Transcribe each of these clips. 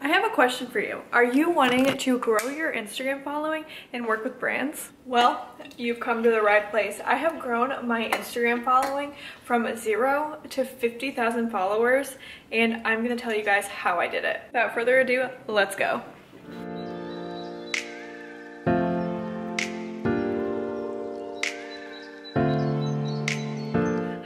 I have a question for you. Are you wanting to grow your Instagram following and work with brands? Well, you've come to the right place. I have grown my Instagram following from 0 to 50,000 followers, and I'm gonna tell you guys how I did it. Without further ado, let's go.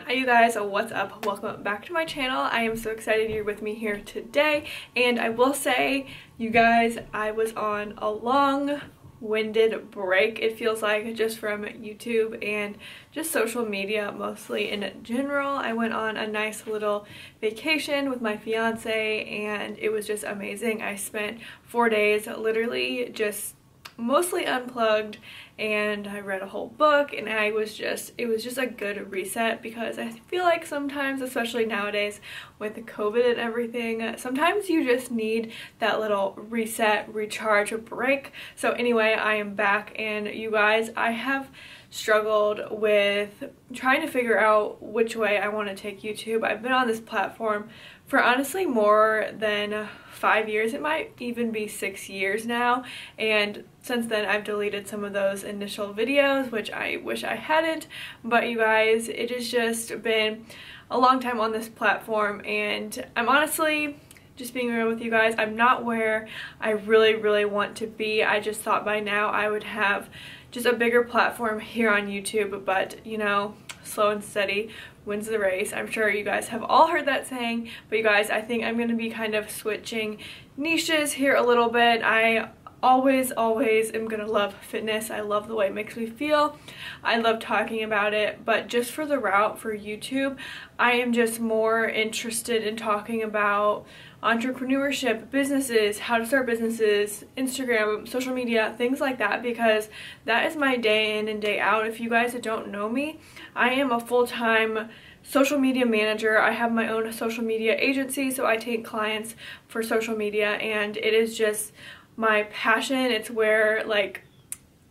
Hi you guys, what's up? Welcome back to my channel. I am so excited you're with me here today, and I will say, you guys, I was on a long-winded break, it feels like, just from YouTube and just social media mostly in general. I went on a nice little vacation with my fiance and it was just amazing. I spent 4 days literally just mostly unplugged, and I read a whole book, and it was just a good reset, because I feel like sometimes, especially nowadays with the COVID and everything, sometimes you just need that little reset, recharge, a break. So anyway, I am back, and you guys, I have struggled with trying to figure out which way I want to take YouTube. I've been on this platform for honestly more than 5 years. It might even be 6 years now, and since then I've deleted some of those initial videos, which I wish I hadn't. But you guys, it has just been a long time on this platform, and I'm honestly, just being real with you guys, I'm not where I really want to be. I just thought by now I would have just a bigger platform here on YouTube, but you know, slow and steady wins the race. I'm sure you guys have all heard that saying, but you guys, I think I'm going to be kind of switching niches here a little bit. I always am gonna love fitness. I love the way it makes me feel. I love talking about it, but just for the route for YouTube, I am just more interested in talking about entrepreneurship, businesses, how to start businesses, Instagram, social media, things like that, because that is my day in and day out. If you guys don't know me, I am a full-time social media manager. I have my own social media agency, so I take clients for social media, and it is just my passion. It's where, like,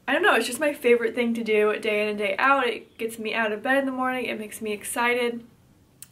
I don't know, it's just my favorite thing to do day in and day out. It gets me out of bed in the morning, it makes me excited,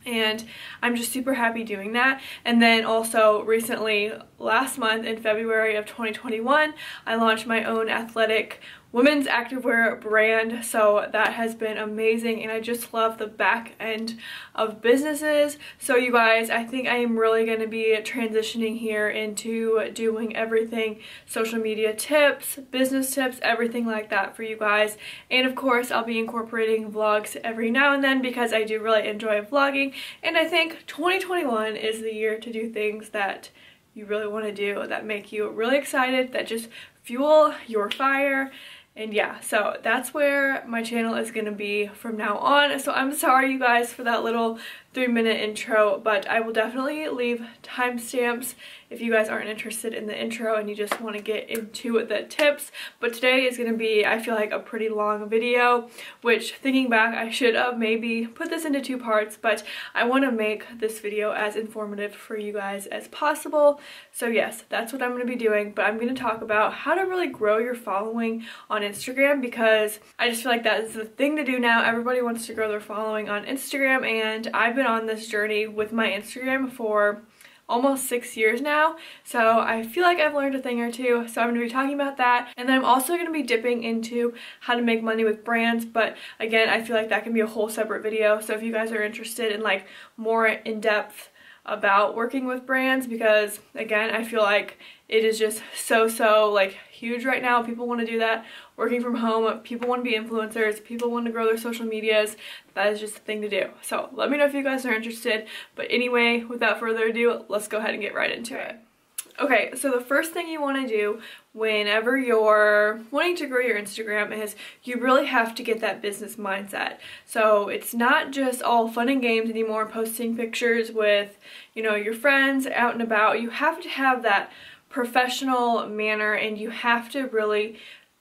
and I'm just super happy doing that. And then also recently, last month in February of 2021, I launched my own athletic women's activewear brand, so that has been amazing, and I just love the back end of businesses. So you guys, I think I am really going to be transitioning here into doing everything social media tips, business tips, everything like that for you guys. And of course, I'll be incorporating vlogs every now and then, because I do really enjoy vlogging, and I think 2021 is the year to do things that you really want to do, that make you really excited, that just fuel your fire. And yeah, so that's where my channel is going to be from now on. So I'm sorry you guys for that little 3-minute intro, but I will definitely leave timestamps if you guys aren't interested in the intro and you just want to get into the tips. But today is going to be, I feel like, a pretty long video, which, thinking back, I should have maybe put this into 2 parts, but I want to make this video as informative for you guys as possible. So yes, that's what I'm going to be doing, but I'm going to talk about how to really grow your following on Instagram, because I just feel like that is the thing to do now. Everybody wants to grow their following on Instagram, and I've been on this journey with my Instagram for almost 6 years now, so I feel like I've learned a thing or two. So I'm going to be talking about that, and then I'm also going to be dipping into how to make money with brands, but again, I feel like that can be a whole separate video. So if you guys are interested in like more in-depth about working with brands, because again, I feel like it is just so like huge right now. People want to do that working from home, people want to be influencers, people want to grow their social medias. That is just the thing to do. So let me know if you guys are interested. But anyway, without further ado, let's go ahead and get right into it. Okay, so the first thing you want to do whenever you're wanting to grow your Instagram is you really have to get that business mindset. So it's not just all fun and games anymore, posting pictures with, you know, your friends out and about. You have to have that professional manner, and you have to really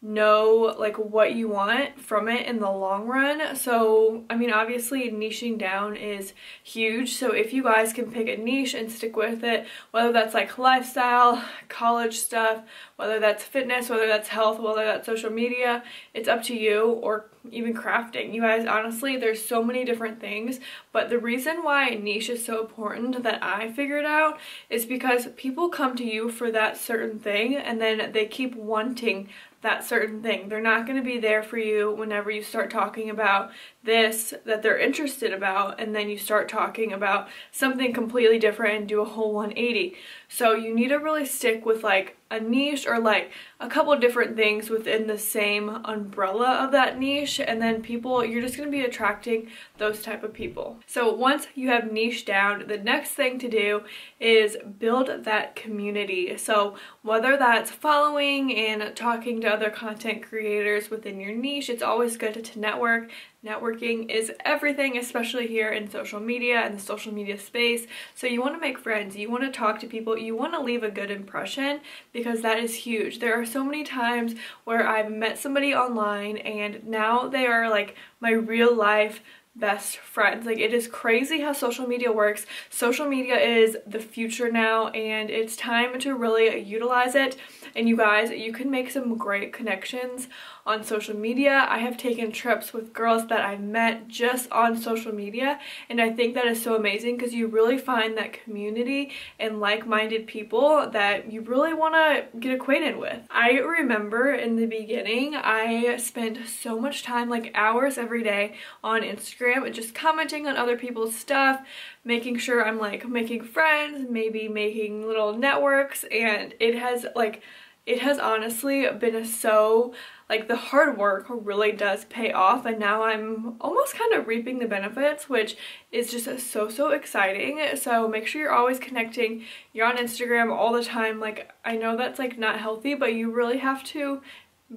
know like what you want from it in the long run. So I mean, obviously niching down is huge, so if you guys can pick a niche and stick with it, whether that's like lifestyle, college stuff, whether that's fitness, whether that's health, whether that's social media, it's up to you, or even crafting. You guys, honestly, there's so many different things, but the reason why niche is so important that I figured out is because people come to you for that certain thing and then they keep wanting that certain thing. They're not going to be there for you whenever you start talking about this that they're interested about, and then you start talking about something completely different and do a whole 180. So you need to really stick with like a niche, or like a couple different things within the same umbrella of that niche, and then people, you're just going to be attracting those type of people. So once you have niche down, the next thing to do is build that community. So whether that's following and talking to other content creators within your niche, it's always good to network. Networking is everything, especially here in social media and the social media space. So you want to make friends, you want to talk to people, you want to leave a good impression, because that is huge. There are so many times where I've met somebody online and now they are like my real life best friends. Like, it is crazy how social media works. Social media is the future now, and it's time to really utilize it. And you guys, you can make some great connections on social media. I have taken trips with girls that I've met just on social media, and I think that is so amazing because you really find that community and like-minded people that you really want to get acquainted with. I remember in the beginning, I spent so much time, like hours every day on Instagram, just commenting on other people's stuff, making sure I'm like making friends, maybe making little networks, and it has honestly been so, like, the hard work really does pay off, and now I'm almost kind of reaping the benefits, which is just so exciting. So make sure you're always connecting. You're on Instagram all the time. Like, I know that's like not healthy, but you really have to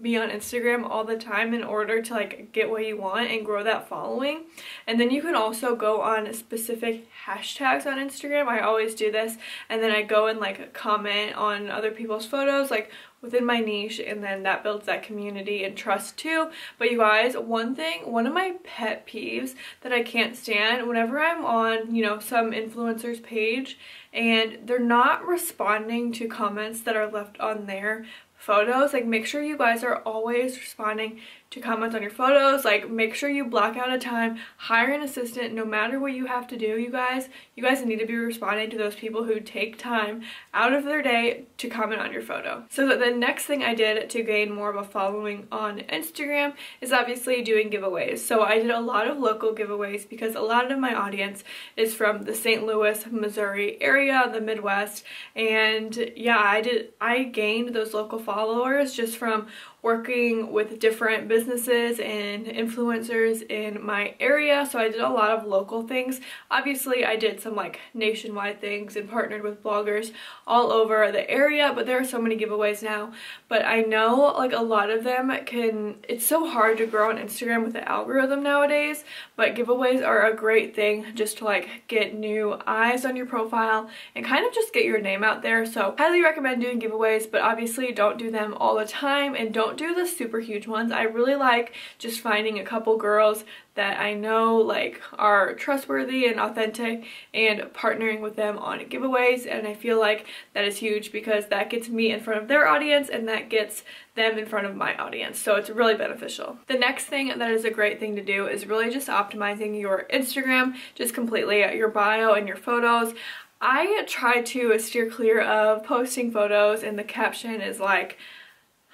be on Instagram all the time in order to like get what you want and grow that following. And then you can also go on specific hashtags on Instagram. I always do this, and then I go and like comment on other people's photos like within my niche, and then that builds that community and trust too. But you guys, one of my pet peeves that I can't stand, whenever I'm on, you know, some influencer's page and they're not responding to comments that are left on their photos, like, make sure you guys are always responding to comments on your photos. Like, make sure you block out a time, hire an assistant. No matter what you have to do, you guys need to be responding to those people who take time out of their day to comment on your photo. So the next thing I did to gain more of a following on Instagram is obviously doing giveaways. So I did a lot of local giveaways because a lot of my audience is from the St. Louis, Missouri area, the Midwest, and yeah, I gained those local followers just from working with different businesses and influencers in my area. So I did a lot of local things. Obviously, I did some like nationwide things and partnered with bloggers all over the area, but there are so many giveaways now. But I know like a lot of them it's so hard to grow on Instagram with the algorithm nowadays, but giveaways are a great thing just to like get new eyes on your profile and kind of just get your name out there. So highly recommend doing giveaways, but obviously don't do them all the time, and don't do the super huge ones. I really like just finding a couple girls that I know like are trustworthy and authentic and partnering with them on giveaways, and I feel like that is huge because that gets me in front of their audience and that gets them in front of my audience, so it's really beneficial. The next thing that is a great thing to do is really just optimizing your Instagram, just completely your bio and your photos. I try to steer clear of posting photos and the caption is like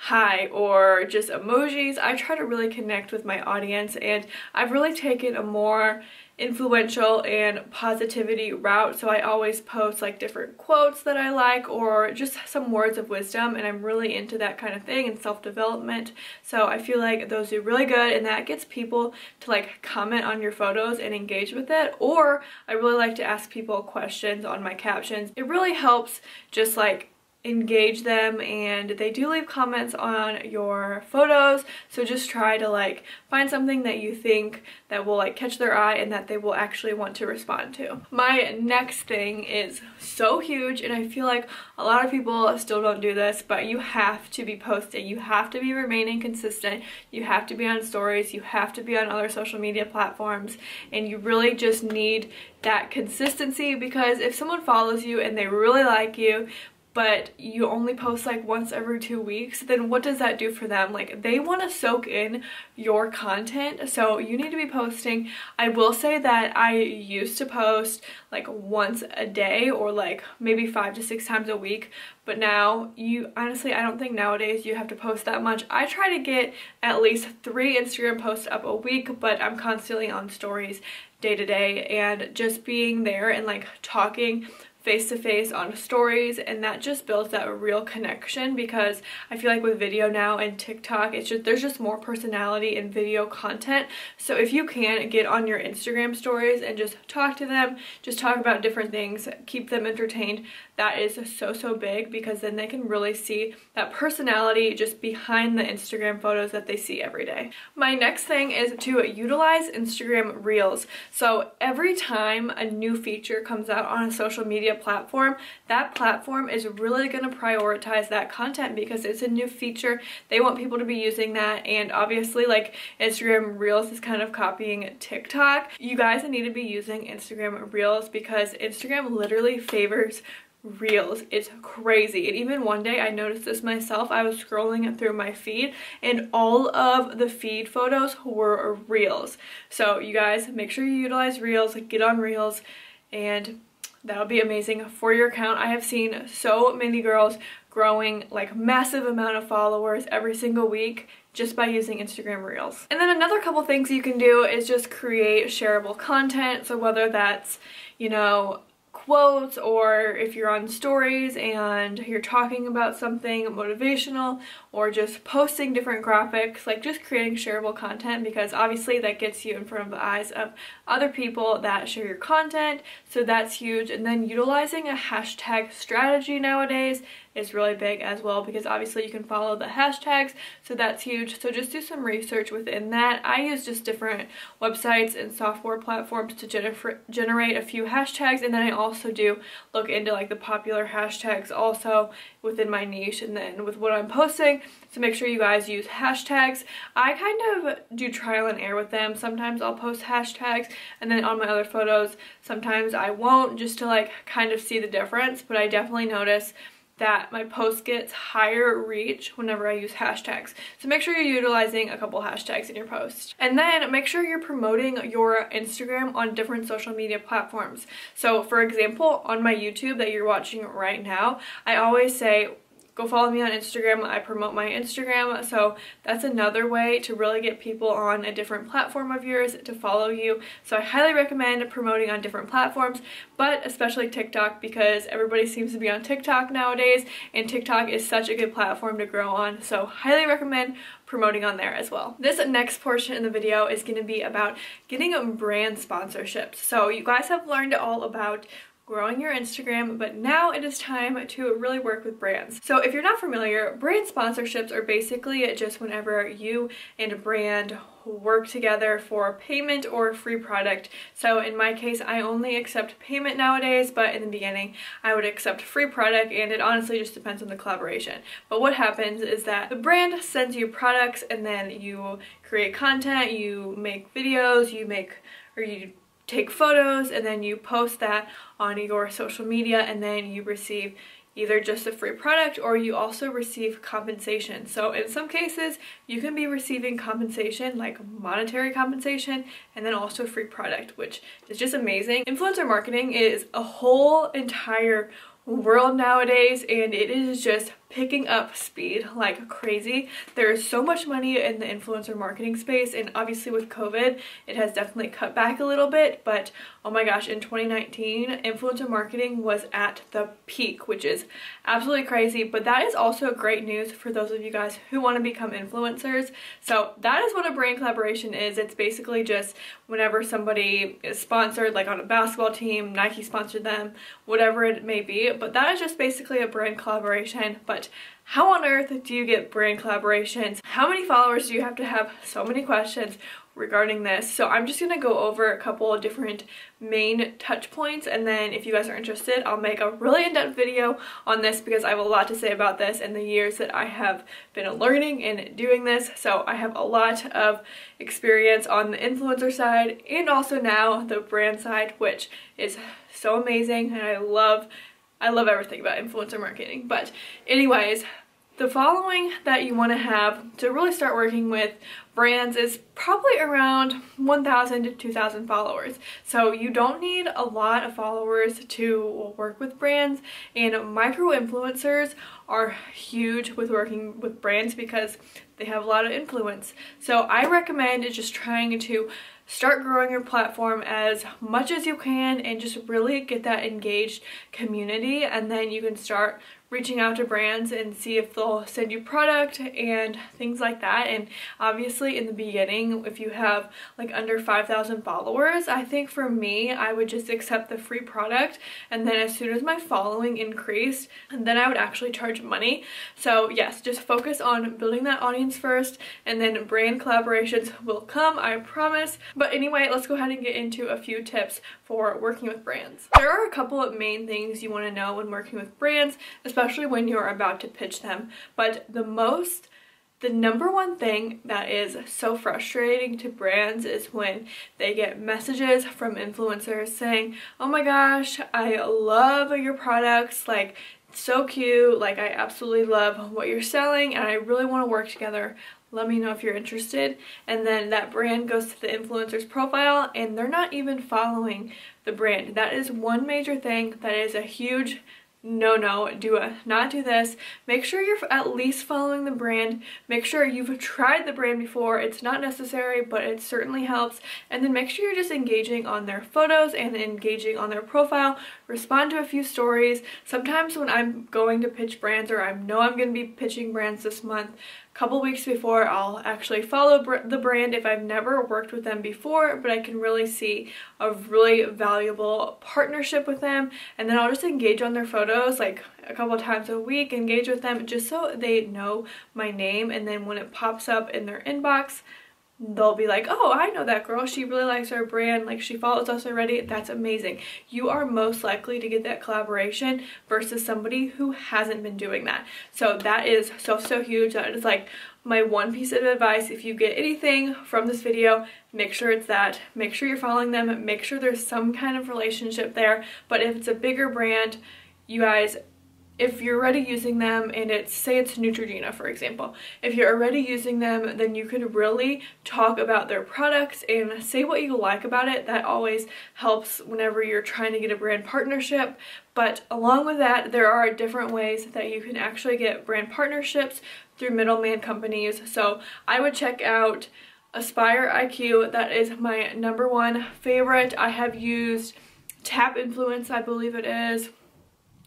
hi or just emojis. I try to really connect with my audience, and I've really taken a more influential and positivity route. So I always post like different quotes that I like or just some words of wisdom, and I'm really into that kind of thing and self-development. So I feel like those do really good, and that gets people to like comment on your photos and engage with it. Or I really like to ask people questions on my captions. It really helps just like engage them, and they do leave comments on your photos, so just try to like find something that you think that will like catch their eye and that they will actually want to respond to. My next thing is so huge, and I feel like a lot of people still don't do this, but you have to be posting. You have to be remaining consistent. You have to be on stories. You have to be on other social media platforms, and you really just need that consistency, because if someone follows you and they really like you but you only post like once every 2 weeks, then what does that do for them? Like, they want to soak in your content, so you need to be posting. I will say that I used to post like once a day, or like maybe 5 to 6 times a week, but now honestly, I don't think nowadays you have to post that much. I try to get at least 3 Instagram posts up a week, but I'm constantly on stories day to day, and just being there and like talking face to face on stories, and that just builds that real connection, because I feel like with video now and TikTok, there's just more personality in video content. So if you can get on your Instagram stories and just talk to them, just talk about different things, keep them entertained, that is so big, because then they can really see that personality just behind the Instagram photos that they see every day. My next thing is to utilize Instagram Reels. So every time a new feature comes out on a social media platform, that platform is really going to prioritize that content because it's a new feature. They want people to be using that, and obviously like Instagram Reels is kind of copying TikTok. You guys need to be using Instagram Reels because Instagram literally favors Reels. It's crazy. And even one day I noticed this myself. I was scrolling through my feed and all of the feed photos were Reels. So you guys make sure you utilize Reels, like get on Reels, and that'll be amazing for your account. I have seen so many girls growing like massive amount of followers every single week just by using Instagram Reels. And then another couple things you can do is just create shareable content. So whether that's, you know, quotes, or if you're on stories and you're talking about something motivational, or just posting different graphics, like just creating shareable content, because obviously that gets you in front of the eyes of other people that share your content, so that's huge. And then utilizing a hashtag strategy nowadays is really big as well, because obviously you can follow the hashtags, so that's huge. So just do some research within that. I use just different websites and software platforms to generate a few hashtags, and then I also do look into like the popular hashtags also within my niche and then with what I'm posting. So make sure you guys use hashtags. I kind of do trial and error with them. Sometimes I'll post hashtags, and then on my other photos sometimes I won't, just to like kind of see the difference. But I definitely notice that my post gets higher reach whenever I use hashtags. So make sure you're utilizing a couple hashtags in your post. And then make sure you're promoting your Instagram on different social media platforms. So for example, on my YouTube that you're watching right now, I always say, go follow me on Instagram. I promote my Instagram, so that's another way to really get people on a different platform of yours to follow you. So I highly recommend promoting on different platforms, but especially TikTok, because everybody seems to be on TikTok nowadays, and TikTok is such a good platform to grow on. So highly recommend promoting on there as well. This next portion in the video is going to be about getting brand sponsorships. So you guys have learned all about growing your Instagram, but now it is time to really work with brands. So if you're not familiar, brand sponsorships are basically just whenever you and a brand work together for payment or a free product. So in my case, I only accept payment nowadays, but in the beginning I would accept free product, and it honestly just depends on the collaboration. But what happens is that the brand sends you products, and then you create content, you make videos, you take photos, and then you post that on your social media, and then you receive either just a free product, or you also receive compensation. So in some cases you can be receiving compensation, like monetary compensation, and then also free product, which is just amazing. Influencer marketing is a whole entire world nowadays, and it is just picking up speed like crazy. There is so much money in the influencer marketing space, and obviously with COVID it has definitely cut back a little bit, but oh my gosh, in 2019 influencer marketing was at the peak, which is absolutely crazy. But that is also great news for those of you guys who want to become influencers. So that is what a brand collaboration is. It's basically just whenever somebody is sponsored, like on a basketball team, Nike sponsored them, whatever it may be, but that is just basically a brand collaboration. But how on earth do you get brand collaborations? How many followers do you have to have? So many questions regarding this. So I'm just gonna go over a couple of different main touch points, and then if you guys are interested, I'll make a really in-depth video on this because I have a lot to say about this in the years that I have been learning and doing this. So I have a lot of experience on the influencer side and also now the brand side, which is so amazing, and I love everything about influencer marketing. But anyways, the following that you want to have to really start working with brands is probably around 1,000 to 2,000 followers. So you don't need a lot of followers to work with brands, and micro influencers are huge with working with brands because they have a lot of influence. So I recommend just trying to start growing your platform as much as you can and just really get that engaged community, and then you can start reaching out to brands and see if they'll send you product and things like that. And obviously in the beginning, if you have like under 5,000 followers, I think for me, I would just accept the free product, and then as soon as my following increased, and then I would actually charge money. So yes, just focus on building that audience first, and then brand collaborations will come, I promise. But anyway, let's go ahead and get into a few tips for working with brands. There are a couple of main things you want to know when working with brands, especially when you're about to pitch them. But the number one thing that is so frustrating to brands is when they get messages from influencers saying, oh my gosh, I love your products, like so cute, like I absolutely love what you're selling and I really want to work together. Let me know if you're interested. And then that brand goes to the influencer's profile and they're not even following the brand. That is one major thing that is a huge no, do not do this. Make sure you're at least following the brand. Make sure you've tried the brand before. It's not necessary, but it certainly helps. And then make sure you're just engaging on their photos and engaging on their profile. Respond to a few stories. Sometimes when I'm going to pitch brands, or I know I'm going to be pitching brands this month, a couple weeks before, I'll actually follow the brand if I've never worked with them before, but I can really see a really valuable partnership with them, and then I'll just engage on their photos like a couple times a week, engage with them just so they know my name, and then when it pops up in their inbox, they'll be like, oh, I know that girl, she really likes our brand, like she follows us already. That's amazing. You are most likely to get that collaboration versus somebody who hasn't been doing that. So that is so huge. That is like my one piece of advice. If you get anything from this video, make sure it's that. Make sure you're following them, make sure there's some kind of relationship there. But if it's a bigger brand, you guys, if you're already using them, and say it's Neutrogena for example, if you're already using them, then you could really talk about their products and say what you like about it. That always helps whenever you're trying to get a brand partnership. But along with that, there are different ways that you can actually get brand partnerships through middleman companies. So I would check out Aspire IQ. That is my number one favorite. I have used Tap Influence, I believe it is.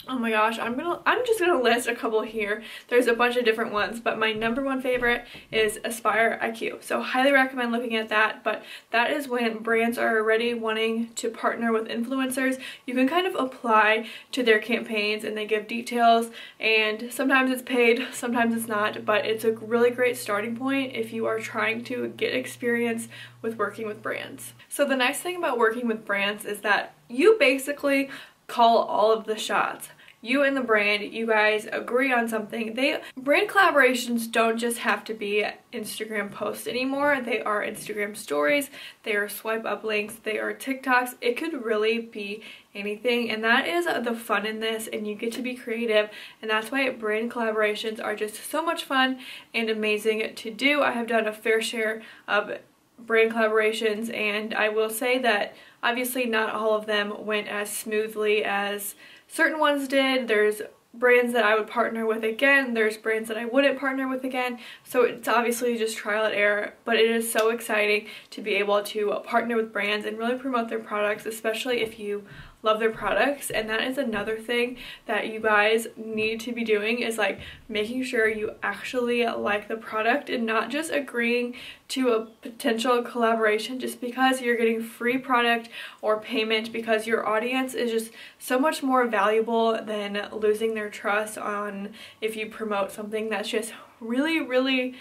Oh my gosh, I'm just gonna list a couple here. There's a bunch of different ones, but my number one favorite is Aspire IQ. So highly recommend looking at that. But that is when brands are already wanting to partner with influencers. You can kind of apply to their campaigns and they give details, and sometimes it's paid, sometimes it's not, but it's a really great starting point if you are trying to get experience with working with brands. So the nice thing about working with brands is that you basically call all of the shots. You and the brand, you guys agree on something. Brand collaborations don't just have to be Instagram posts anymore. They are Instagram stories, they are swipe up links, they are TikToks. It could really be anything, and that is the fun in this, and you get to be creative, and that's why brand collaborations are just so much fun and amazing to do. I have done a fair share of brand collaborations, and I will say that obviously not all of them went as smoothly as certain ones did. There's brands that I would partner with again, there's brands that I wouldn't partner with again, so it's obviously just trial and error, but it is so exciting to be able to partner with brands and really promote their products, especially if you love their products. And that is another thing that you guys need to be doing, is like making sure you actually like the product and not just agreeing to a potential collaboration just because you're getting free product or payment, because your audience is just so much more valuable than losing their trust on if you promote something that's just really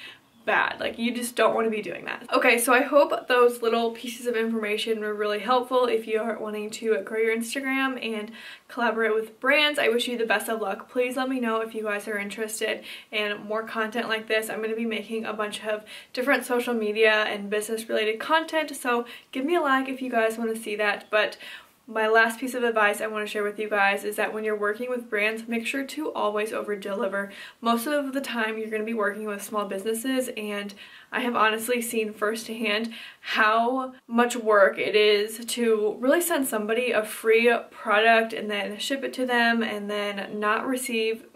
bad. Like, you just don't want to be doing that. Okay, so I hope those little pieces of information were really helpful if you are wanting to grow your Instagram and collaborate with brands. I wish you the best of luck. Please let me know if you guys are interested in more content like this. I'm going to be making a bunch of different social media and business related content, so give me a like if you guys want to see that. But my last piece of advice I want to share with you guys is that when you're working with brands, make sure to always over deliver. Most of the time you're going to be working with small businesses, and I have honestly seen firsthand how much work it is to really send somebody a free product and then ship it to them and then not receive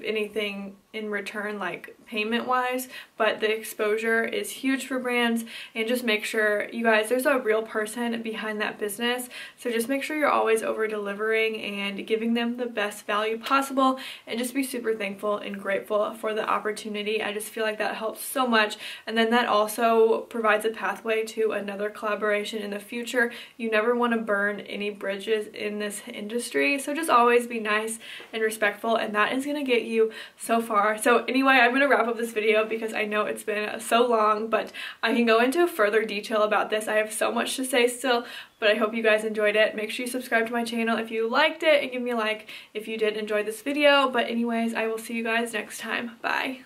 anything in return, like payment wise, but the exposure is huge for brands. And just make sure, you guys, there's a real person behind that business, so just make sure you're always over delivering and giving them the best value possible, and just be super thankful and grateful for the opportunity. I just feel like that helps so much, and then that also provides a pathway to another collaboration in the future. You never want to burn any bridges in this industry, so just always be nice and respectful, and that is going to get you so far. So anyway, I'm going to wrap up this video because I know it's been so long, but I can go into further detail about this. I have so much to say still, but I hope you guys enjoyed it. Make sure you subscribe to my channel if you liked it, and give me a like if you did enjoy this video. But anyways, I will see you guys next time. Bye.